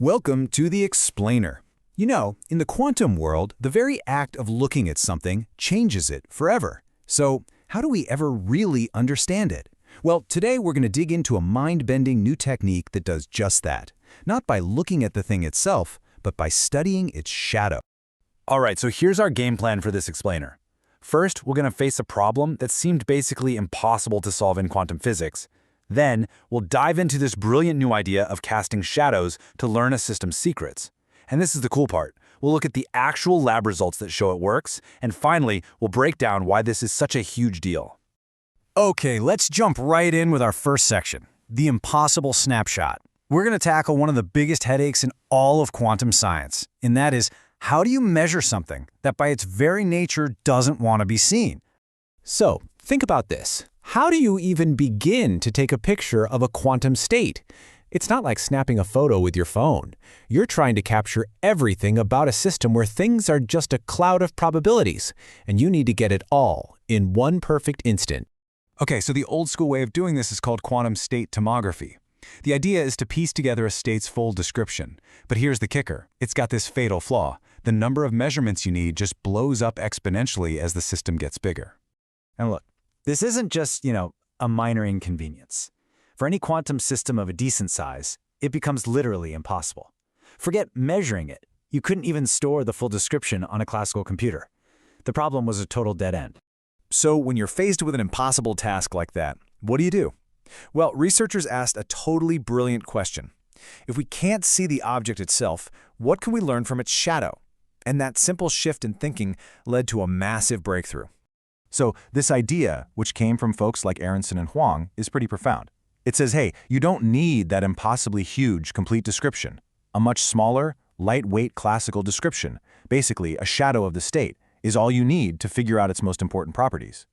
Welcome to the Explainer. You know, in the quantum world, the very act of looking at something changes it forever. So, how do we ever really understand it? Well, today we're going to dig into a mind-bending new technique that does just that. Not by looking at the thing itself, but by studying its shadow. All right, so here's our game plan for this explainer. First, we're going to face a problem that seemed basically impossible to solve in quantum physics. Then, we'll dive into this brilliant new idea of casting shadows to learn a system's secrets. And this is the cool part. We'll look at the actual lab results that show it works, and finally, we'll break down why this is such a huge deal. Okay, let's jump right in with our first section, the impossible snapshot. We're going to tackle one of the biggest headaches in all of quantum science, and that is, how do you measure something that by its very nature doesn't want to be seen? So, think about this. How do you even begin to take a picture of a quantum state? It's not like snapping a photo with your phone. You're trying to capture everything about a system where things are just a cloud of probabilities, and you need to get it all in one perfect instant. Okay, so the old school way of doing this is called quantum state tomography. The idea is to piece together a state's full description. But here's the kicker. It's got this fatal flaw. The number of measurements you need just blows up exponentially as the system gets bigger. And look, this isn't just, a minor inconvenience. For any quantum system of a decent size, it becomes literally impossible. Forget measuring it. You couldn't even store the full description on a classical computer. The problem was a total dead end. So when you're faced with an impossible task like that, what do you do? Well, researchers asked a totally brilliant question. If we can't see the object itself, what can we learn from its shadow? And that simple shift in thinking led to a massive breakthrough. So this idea, which came from folks like Aronson and Huang, is pretty profound. It says, hey, you don't need that impossibly huge complete description. A much smaller, lightweight classical description, basically a shadow of the state, is all you need to figure out its most important properties.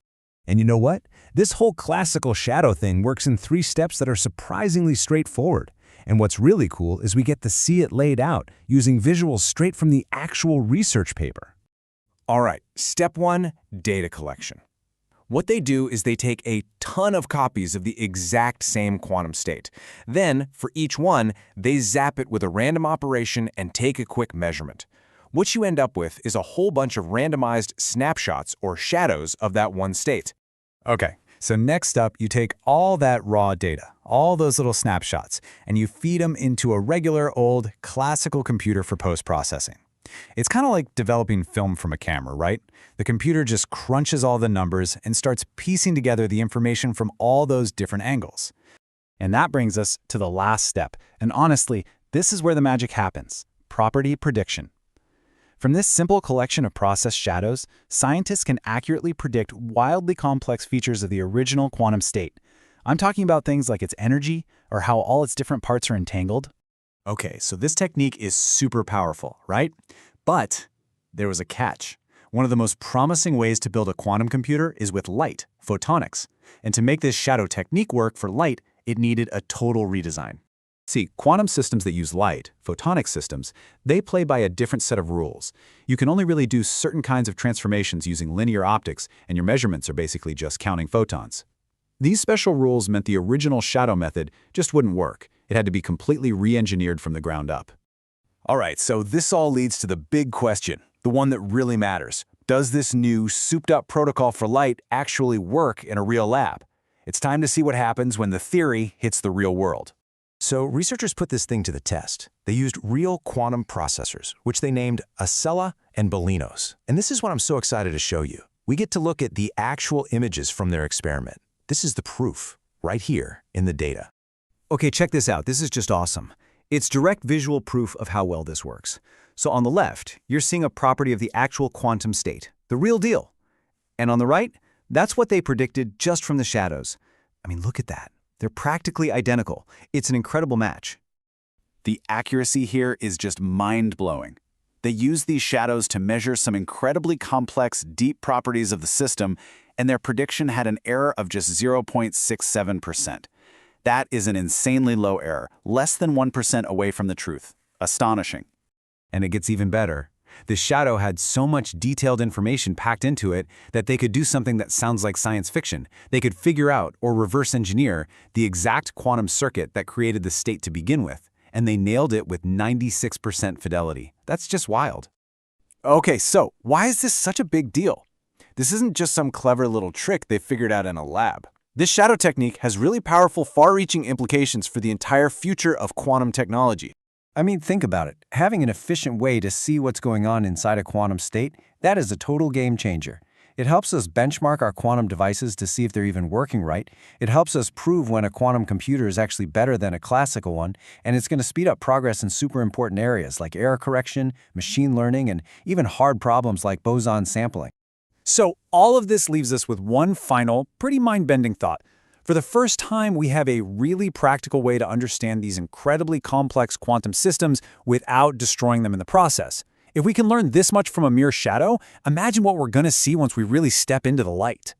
And you know what? This whole classical shadow thing works in 3 steps that are surprisingly straightforward. And what's really cool is we get to see it laid out using visuals straight from the actual research paper. All right, step 1, data collection. What they do is they take a ton of copies of the exact same quantum state. Then, for each one, they zap it with a random operation and take a quick measurement. What you end up with is a whole bunch of randomized snapshots or shadows of that one state. Okay, so next up, you take all that raw data, all those little snapshots, and you feed them into a regular old classical computer for post-processing. It's kind of like developing film from a camera, right? The computer just crunches all the numbers and starts piecing together the information from all those different angles. And that brings us to the last step. And honestly, this is where the magic happens: property prediction. From this simple collection of processed shadows, scientists can accurately predict wildly complex features of the original quantum state. I'm talking about things like its energy or how all its different parts are entangled. Okay, so this technique is super powerful, right? But there was a catch. One of the most promising ways to build a quantum computer is with light, photonics. And to make this shadow technique work for light, it needed a total redesign. See, quantum systems that use light, photonic systems, they play by a different set of rules. You can only really do certain kinds of transformations using linear optics, and your measurements are basically just counting photons. These special rules meant the original shadow method just wouldn't work. It had to be completely re-engineered from the ground up. All right, so this all leads to the big question, the one that really matters. Does this new, souped-up protocol for light actually work in a real lab? It's time to see what happens when the theory hits the real world. So researchers put this thing to the test. They used real quantum processors, which they named Acela and Bolinos. And this is what I'm so excited to show you. We get to look at the actual images from their experiment. This is the proof, right here in the data. Okay, check this out. This is just awesome. It's direct visual proof of how well this works. So on the left, you're seeing a property of the actual quantum state, the real deal. And on the right, that's what they predicted just from the shadows. I mean, look at that. They're practically identical. It's an incredible match. The accuracy here is just mind-blowing. They used these shadows to measure some incredibly complex, deep properties of the system, and their prediction had an error of just 0.67%. That is an insanely low error, less than 1% away from the truth. Astonishing. And it gets even better. The shadow had so much detailed information packed into it that they could do something that sounds like science fiction. They could figure out or reverse engineer the exact quantum circuit that created the state to begin with. and they nailed it with 96% fidelity. That's just wild. Okay, so why is this such a big deal? This isn't just some clever little trick they figured out in a lab. This shadow technique has really powerful, far-reaching implications for the entire future of quantum technology. I mean, think about it. Having an efficient way to see what's going on inside a quantum state, that is a total game changer. It helps us benchmark our quantum devices to see if they're even working right. It helps us prove when a quantum computer is actually better than a classical one, and it's going to speed up progress in super important areas like error correction, machine learning, and even hard problems like boson sampling. So all of this leaves us with one final, pretty mind-bending thought. For the first time, we have a really practical way to understand these incredibly complex quantum systems without destroying them in the process. If we can learn this much from a mere shadow, imagine what we're going to see once we really step into the light.